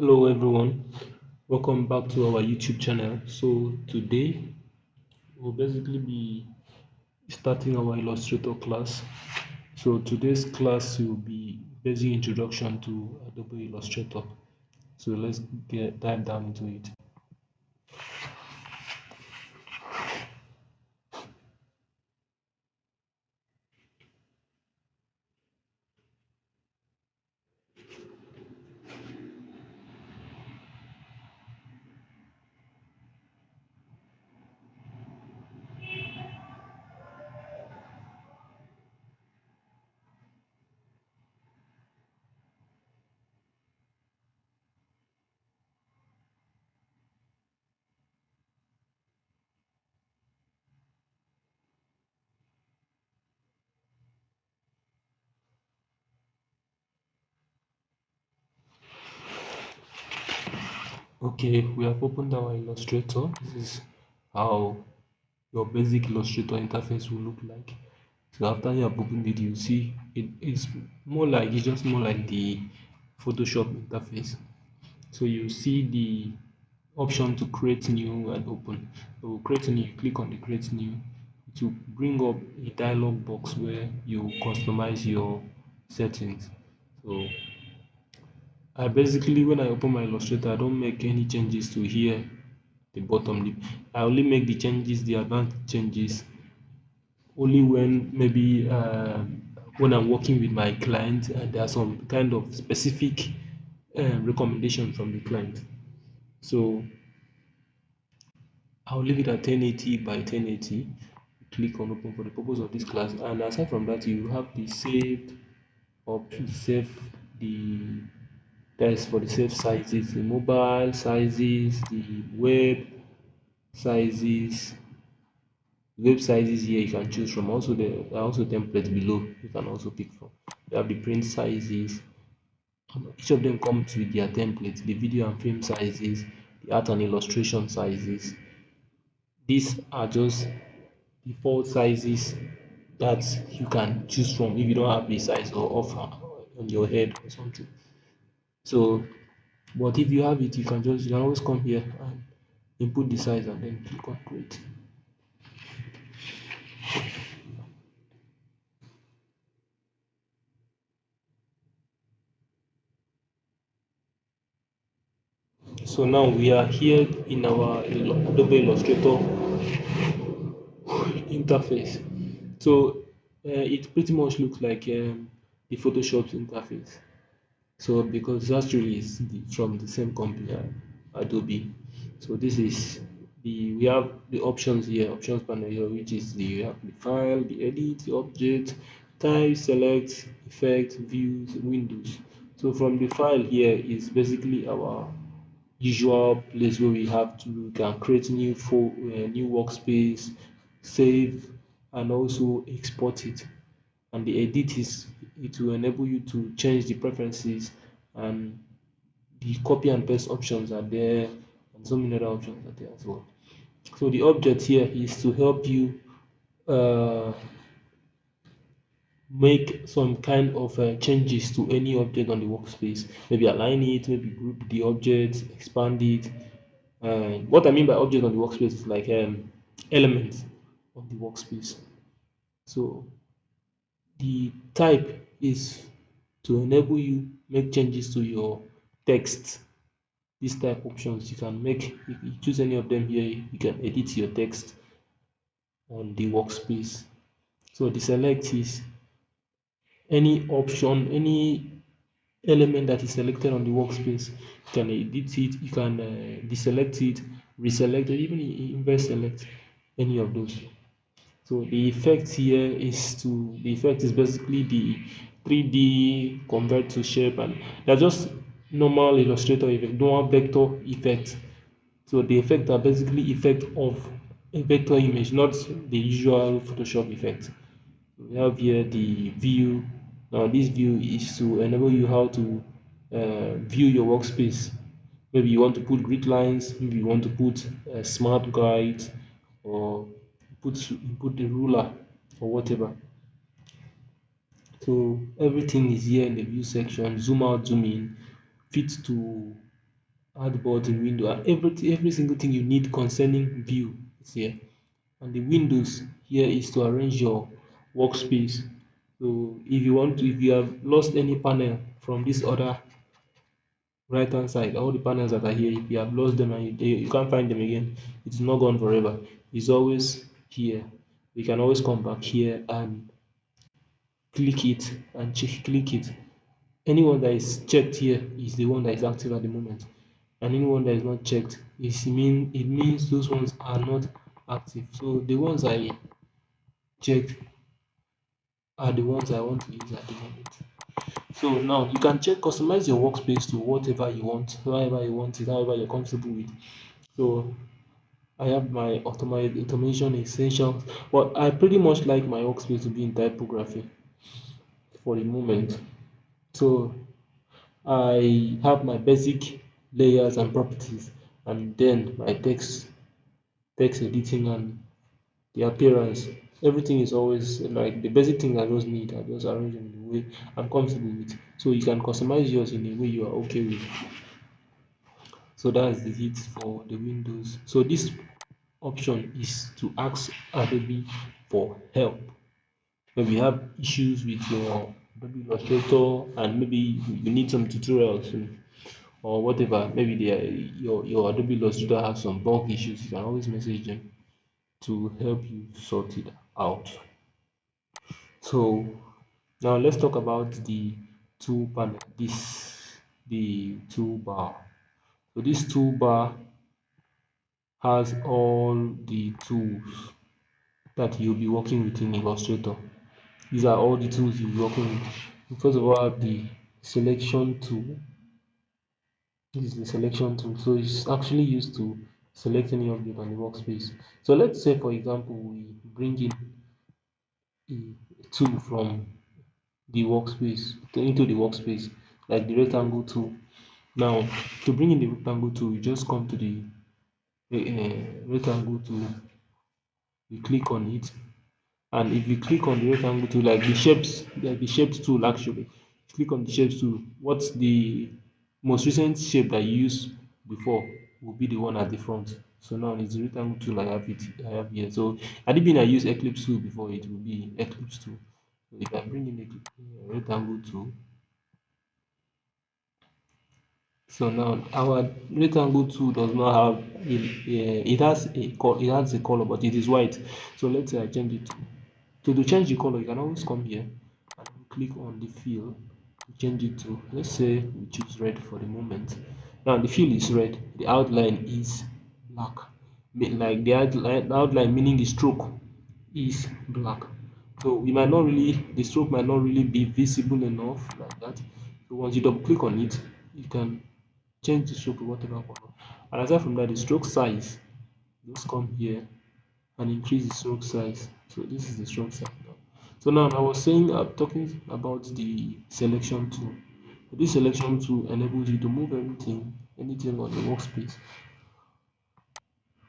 Hello everyone, welcome back to our YouTube channel. So today we'll basically be starting our Illustrator class. So today's class will be basic introduction to Adobe Illustrator. So let's get dive down into it. Okay, we have opened our Illustrator. This is how your basic Illustrator interface will look like. So after you have opened it, you see it's just more like the Photoshop interface. So you see the option to create new and open. So create new, you click on the create new. It will bring up a dialog box where you customize your settings. So I basically, when I open my Illustrator, I don't make any changes to here, the bottom. I only make the changes, the advanced changes, only when maybe when I'm working with my client and there are some kind of specific recommendation from the client. So I'll leave it at 1080 by 1080. Click on open for the purpose of this class. And aside from that, you have the saved option, save the that's for the save sizes, the mobile sizes, the sizes, web sizes here you can choose from. Also, there are also templates below you can also pick from. You have the print sizes. Each of them comes with their templates, the video and film sizes, the art and illustration sizes. These are just default sizes that you can choose from if you don't have a size or offer on your head or something. So, but if you have it, you can always come here and input the size and then click on create. So now we are here in our Adobe Illustrator interface. So it pretty much looks like the Photoshop's interface. So because actually is from the same company, Adobe. So this is we have the options here, options panel here, which is the we have the file, the edit, the object, type, select, effect, views, windows. So from the file here is basically our usual place where we can create new workspace, save, and also export it. And the edit is it will enable you to change the preferences, and the copy and paste options are there, and so many other options are there as well. So the object here is to help you uh, make some kind of changes to any object on the workspace. Maybe align it, maybe group the objects, expand it. What I mean by object on the workspace is like elements on the workspace. So the type is to enable you make changes to your text. These type options you can make, if you choose any of them here, you can edit your text on the workspace. So the select is any option, any element that is selected on the workspace. You can edit it, you can deselect it, reselect it, even inverse select any of those. So the effect here is the effect is basically the 3D convert to shape, and they're just normal Illustrator effect, don't have vector effect. So the effect are basically effect of a vector image, not the usual Photoshop effect. We have here the view. Now this view is to enable you how to view your workspace. Maybe you want to put grid lines, maybe you want to put smart guides, or put the ruler or whatever. So everything is here in the view section. Zoom out, zoom in, fit to add button, window, and every single thing you need concerning view is here. And the windows here is to arrange your workspace. So if you want to, if you have lost any panel from this other right hand side, all the panels that are here, if you have lost them and you can't find them again, it's not gone forever. It's always here. You can always come back here and click it and click it. Anyone that is checked here is the one that is active at the moment, and anyone that is not checked it means those ones are not active. So the ones I checked are the ones I want to use at the moment. So now you can customize your workspace to whatever you want, however you want it, however you're comfortable with. So I have my automation essentials, but I pretty much like my workspace to be in typography for the moment. So I have my basic layers and properties, and then my text editing and the appearance. Everything is always like the basic thing I just need. I just arrange them in the way I'm comfortable with. So you can customize yours in the way you are okay with. So that's the it for the Windows. So this option is to ask Adobe for help. Maybe you have issues with your Adobe Illustrator and maybe you need some tutorials or whatever. Maybe your Adobe Illustrator has some bug issues. You can always message them to help you sort it out. So now let's talk about the tool panel. The toolbar. So this toolbar has all the tools that you'll be working with in Illustrator. These are all the tools you'll be working with. First of all, the selection tool. This is the selection tool. So it's actually used to select any object on the workspace. So let's say, for example, we bring in a tool from the workspace into the workspace, like the rectangle tool. Now, to bring in the rectangle tool, you just come to the rectangle tool, you click on it, and if you click on the rectangle tool, like the shapes tool actually, click on the shapes tool, what's the most recent shape that you used before will be the one at the front. So now it's the rectangle tool I have here. So had it been I used Eclipse tool before, it will be Eclipse tool. So if I bring in the rectangle tool, so now our rectangle tool does not have it has a color, but it is white. So let's say I change it. So to change the color, you can always come here and click on the fill to change it to, let's say we choose red for the moment. Now the fill is red, the outline is black. Like the outline meaning the stroke is black. So we might not really the stroke might not really be visible enough like that. So once you double click on it, you can change the stroke to whatever color. And aside from that, the stroke size, just come here and increase the stroke size. So this is the stroke size now. So now I was saying, I'm talking about the selection tool. This selection tool enables you to move anything on the workspace,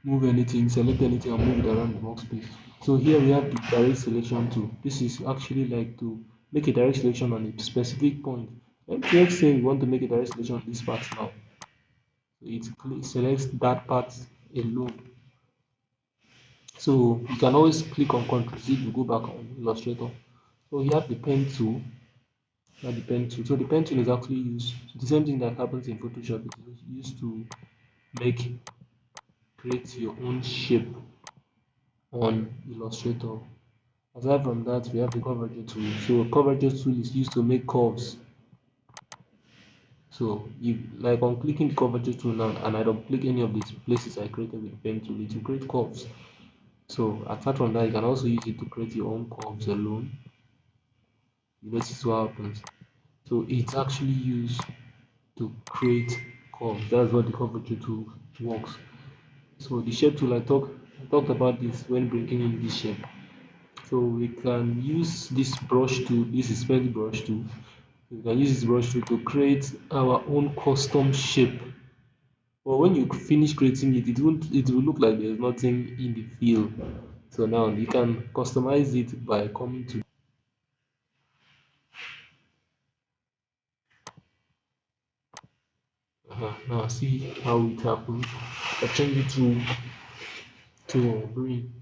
move anything, select anything, and move it around the workspace. So here we have the direct selection tool. This is actually like to make a direct selection on a specific point. Let's say we want to make a direct selection on this part now. So it selects that part alone. So you can always click on Ctrl Z to go back on Illustrator. So you have the pen tool. The pen tool. So the pen tool is actually used the same thing that happens in Photoshop. It is used to make create your own shape on Illustrator. Aside from that, we have the coverage tool. So coverage tool is used to make curves. So if like on clicking the coverage tool now and I don't click any of these places I created with the pen tool, it will create curves. So apart from that, you can also use it to create your own curves alone. You notice what happens. So it's actually used to create curves. That's what the coverage tool works. So the shape tool I talked about this when bringing in this shape. So we can use this brush tool. This is pen brush tool. We can use this brush tool to create our own custom shape. But when you finish creating it, it will look like there's nothing in the field. So now you can customize it by coming to Now see how it happens. I change it to green.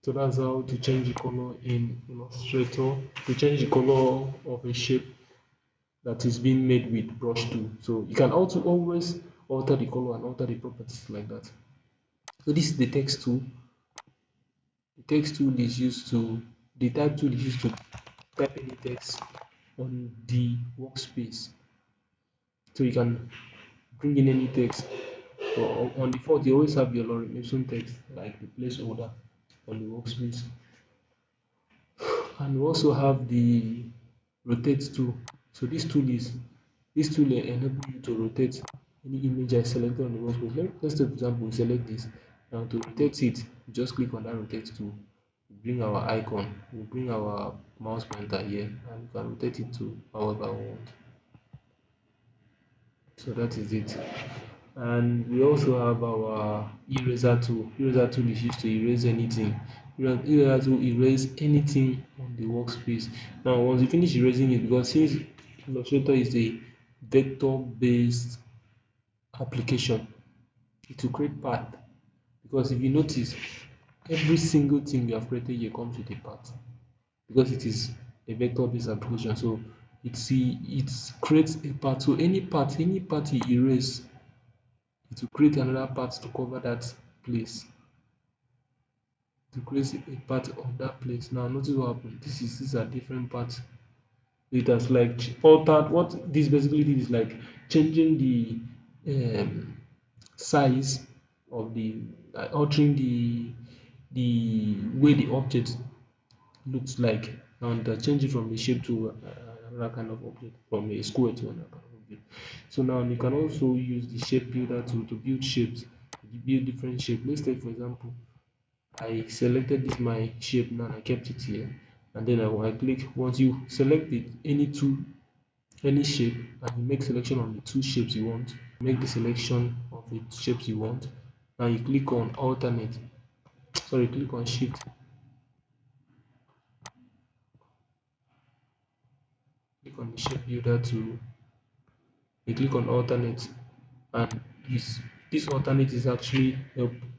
So that's how to change the color in Illustrator. To change the color of a shape that is being made with brush tool. So you can also always alter the color and alter the properties like that. So this is the text tool. The text tool is used to the type tool is used to type any text on the workspace. So you can bring in any text. So on default, you always have your lorem ipsum text like the placeholder on the workspace. And we also have the rotate tool. So this tool enable you to rotate any image I selected on the workspace. Let's take for example, we select this. Now to rotate it, just click on that rotate tool. We bring our icon, we bring our mouse pointer here, and we can rotate it to however we want. So that is it. And we also have our eraser tool. Eraser tool is used to erase anything. Eraser tool erase anything on the workspace. Now once you finish erasing it, because since Illustrator is a vector based application, it will create path. Because if you notice, every single thing we have created here comes with a path, because it is a vector based application. So it creates a path. So any path you erase, it will create another path to cover that place, to create a part of that place. Now notice what happened. These are different parts. It has like altered. What this basically did is like changing the size of the altering the way the object looks like, and change it from a shape to another kind of object, from a square to another kind of object. So now you can also use the shape builder to build shapes, to build different shapes. Let's take for example, I selected this my shape now and I kept it here, and then I click. Once you select it, any shape, and you make selection on the two shapes you want, make the selection of the shapes you want. Now you click on alternate. Sorry, click on shift. Click on the shape builder to you click on alternate, and this alternate is actually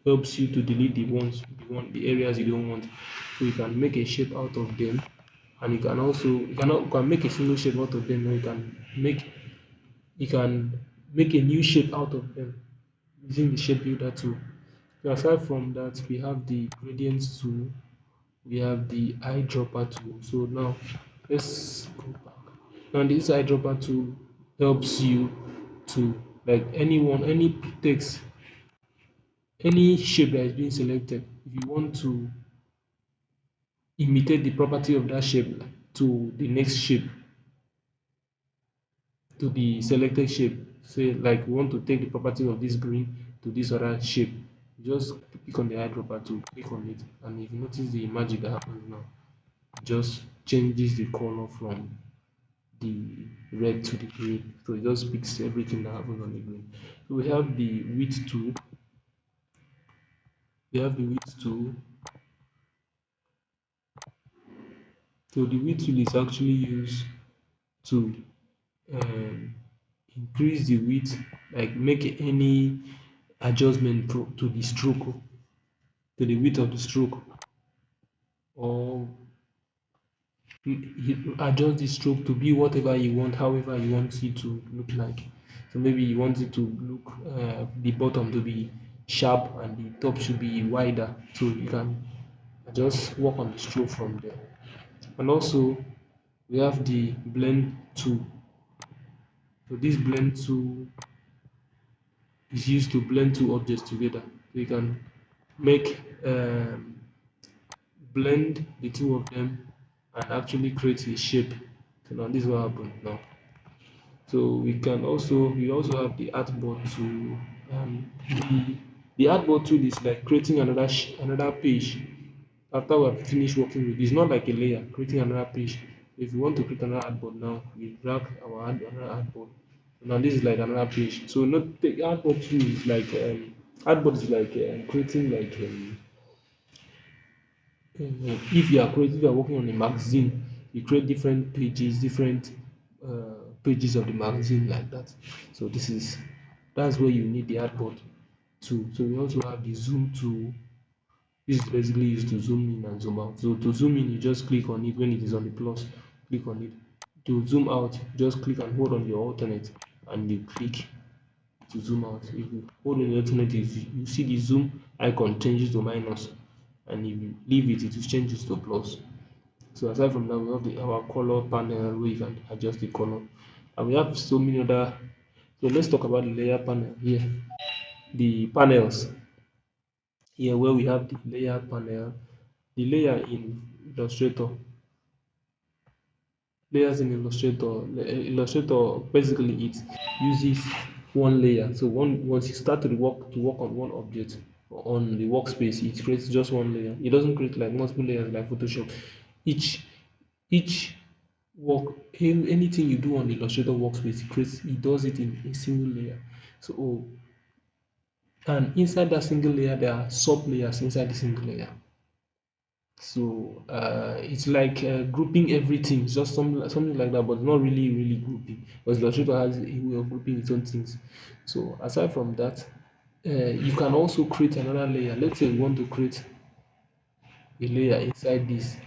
helps you to delete the areas you don't want. So you can make a shape out of them, and you can make a single shape out of them, or you can make a new shape out of them using the shape builder tool. So aside from that, we have the gradients tool, we have the eyedropper tool. So now let's go back. Now this eyedropper tool helps you to, like, any text, any shape that is being selected, if you want to imitate the property of that shape to the next shape, to the selected shape, say like we want to take the property of this green to this other shape, just click on the eyedropper to click on it, and if you notice the magic that happens now, it just changes the color from the red to the green. So it just picks everything that happens on the green. So we have the width tool. So the width tool is actually used to um, increase the width, like make any adjustment to the stroke, to the width of the stroke, or you adjust the stroke to be whatever you want, however you want it to look like. So maybe you want it to look the bottom to be sharp and the top should be wider, so you can just work on the stroke from there. And also we have the blend tool. So this blend tool is used to blend two objects together. So you can make blend the two of them and actually create a shape. So now this is what happened now. So we also have the artboard tool. The artboard tool is like creating another page after we have finished working with. It's not like a layer, creating another page. If you want to create another artboard now, we drag another artboard. Now this is like another page. So not the artboard tool is like artboard is like creating like if you are working on a magazine, you create different pages of the magazine like that. So this is That's where you need the artboard tool. So we also have the zoom tool. This is basically used to zoom in and zoom out. So to zoom in, you just click on it when it is on the plus, click on it. To zoom out, just click and hold on your alternate and you click to zoom out. If you hold on the alternate, you see the zoom icon changes to minus, and if you leave it, it will change to plus. So aside from that, we have our color panel where you can adjust the color. And we have so many other. So let's talk about the layer panel here. The panels here where we have the layer panel, the layer in Illustrator, layers in Illustrator. Illustrator basically it uses one layer. So once you start to work on one object on the workspace, it creates just one layer. It doesn't create like multiple layers like Photoshop. Each each work anything you do on the Illustrator workspace, it does it in a single layer. So and inside that single layer there are sub layers inside the single layer. So it's like grouping everything, just something like that, but not really grouping. Because Illustrator has a way of grouping its own things. So aside from that, you can also create another layer. Let's say you want to create a layer inside this.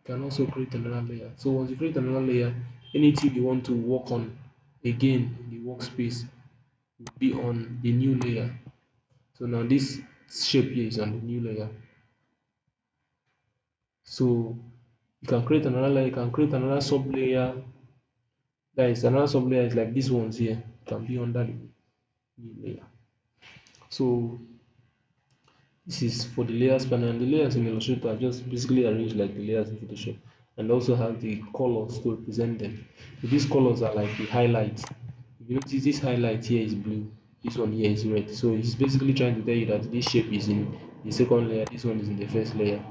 You can also create another layer. So once you create another layer, anything you want to work on again in the workspace will be on the new layer. So now this shape here is on the new layer. So you can create another layer, you can create another sub layer. That is another sub layer is like this ones here, can be under the new layer. So this is for the layers panel, and the layers in Illustrator are just basically arranged like the layers in Photoshop, and also have the colors to represent them. So these colors are like the highlights. If you notice, this highlight here is blue, this one here is red. So it's basically trying to tell you that this shape is in the second layer, this one is in the first layer.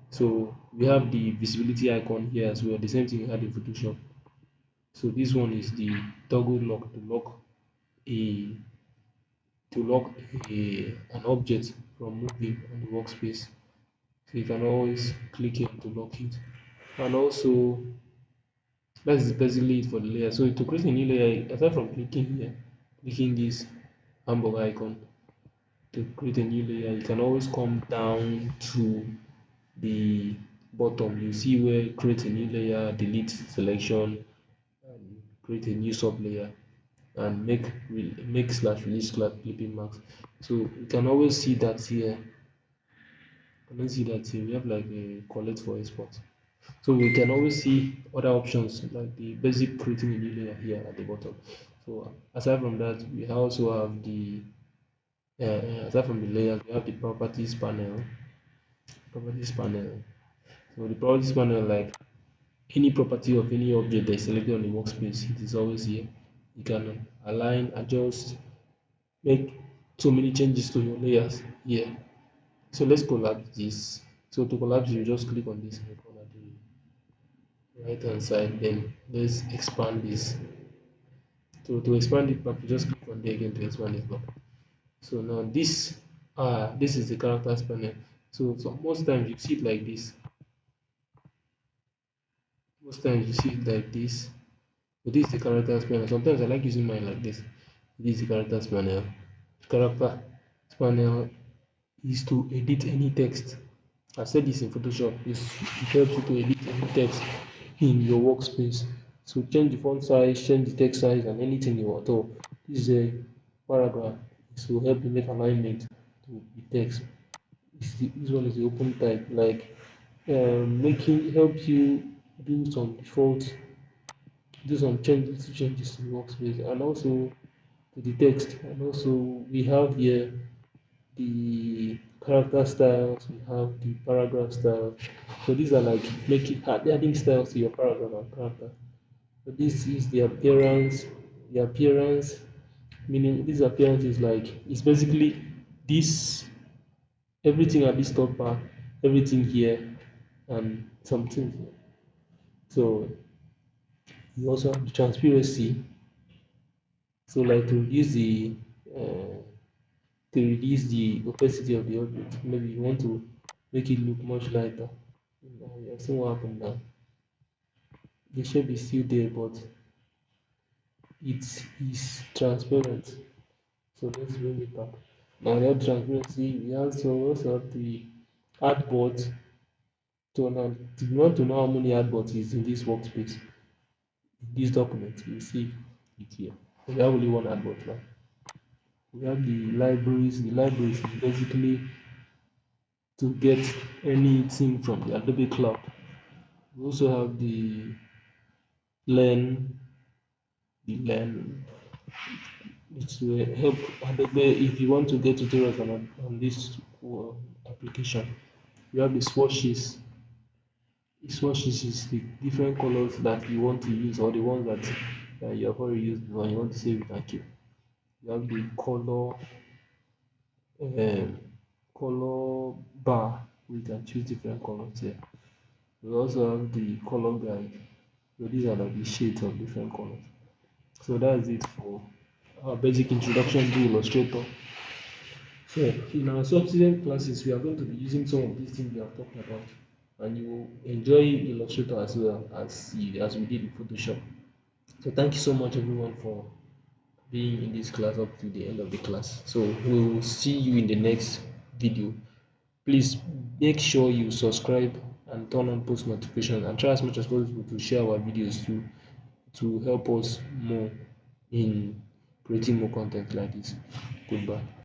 So we have the visibility icon here as well, the same thing we had in Photoshop. So this one is the toggle lock a to lock an object from moving on the workspace. So you can always click here to lock it. And also that is basically it for the layer. So to create a new layer, aside from clicking here, clicking this hamburger icon to create a new layer, you can always come down to the bottom. You see where create a new layer, delete selection, and create a new sub layer, and make slash release slash clipping marks. So you can always see that here. You can see that here we have like a collect for export. So we can always see other options like the basic creating a new layer here at the bottom. So aside from that, we also have the aside from the layers, we have the properties panel. Properties panel. So the properties panel, like any property of any object that is selected on the workspace, it is always here. You can align, adjust, make so many changes to your layers here. So let's collapse this. So to collapse, you just click on this icon at the right hand side. Then let's expand this. So to expand it back, you just click on there again to expand it back. So now this is the characters panel. So most times you see it like this. Most times you see it like this. So this is the characters panel. Sometimes I like using mine like this. This is the characters panel. Character panel is to edit any text. I said this in Photoshop. It helps you to edit any text in your workspace. So change the font size, change the text size, and anything you want. So this is a paragraph. This will help you make alignment to the text. This one is the open type, like making helps you do some default, do some changes to the workspace, and also to the text. And also we have here the character styles, we have the paragraph style. So these are like making adding styles to your paragraph and character. So this is the appearance. The appearance, meaning this appearance is like it's basically this everything at this top bar, everything here, and something here. So you also have the transparency. So like uh, to reduce the opacity of the object. Maybe you want to make it look much lighter. You have seen what happened now. The shape is still there, but it is transparent. So let's bring it back. Now we have transparency. We also have the artboard. So now, if you want to know how many artboards is in this workspace, this document, you see it here. We have only one artboard now. We have the libraries. The libraries is basically to get anything from the Adobe Cloud. We also have learn, the learn. It will help Adobe if you want to get tutorials on this application. We have the swatches. The swatches is the different colors that you want to use or the ones that you have already used before and you want to save it and keep. You have the um, color bar. We can choose different colors here. We also have the color guide. So these are like the shades of different colors. So that's it for our basic introduction to Illustrator. So in our subsequent classes, we are going to be using some of these things we have talked about, and you will enjoy Illustrator as well as we did in Photoshop. So thank you so much everyone for being in this class up to the end of the class. So we will see you in the next video. Please make sure you subscribe and turn on post notifications and try as much as possible to share our videos to help us more in creating more content like this. Goodbye.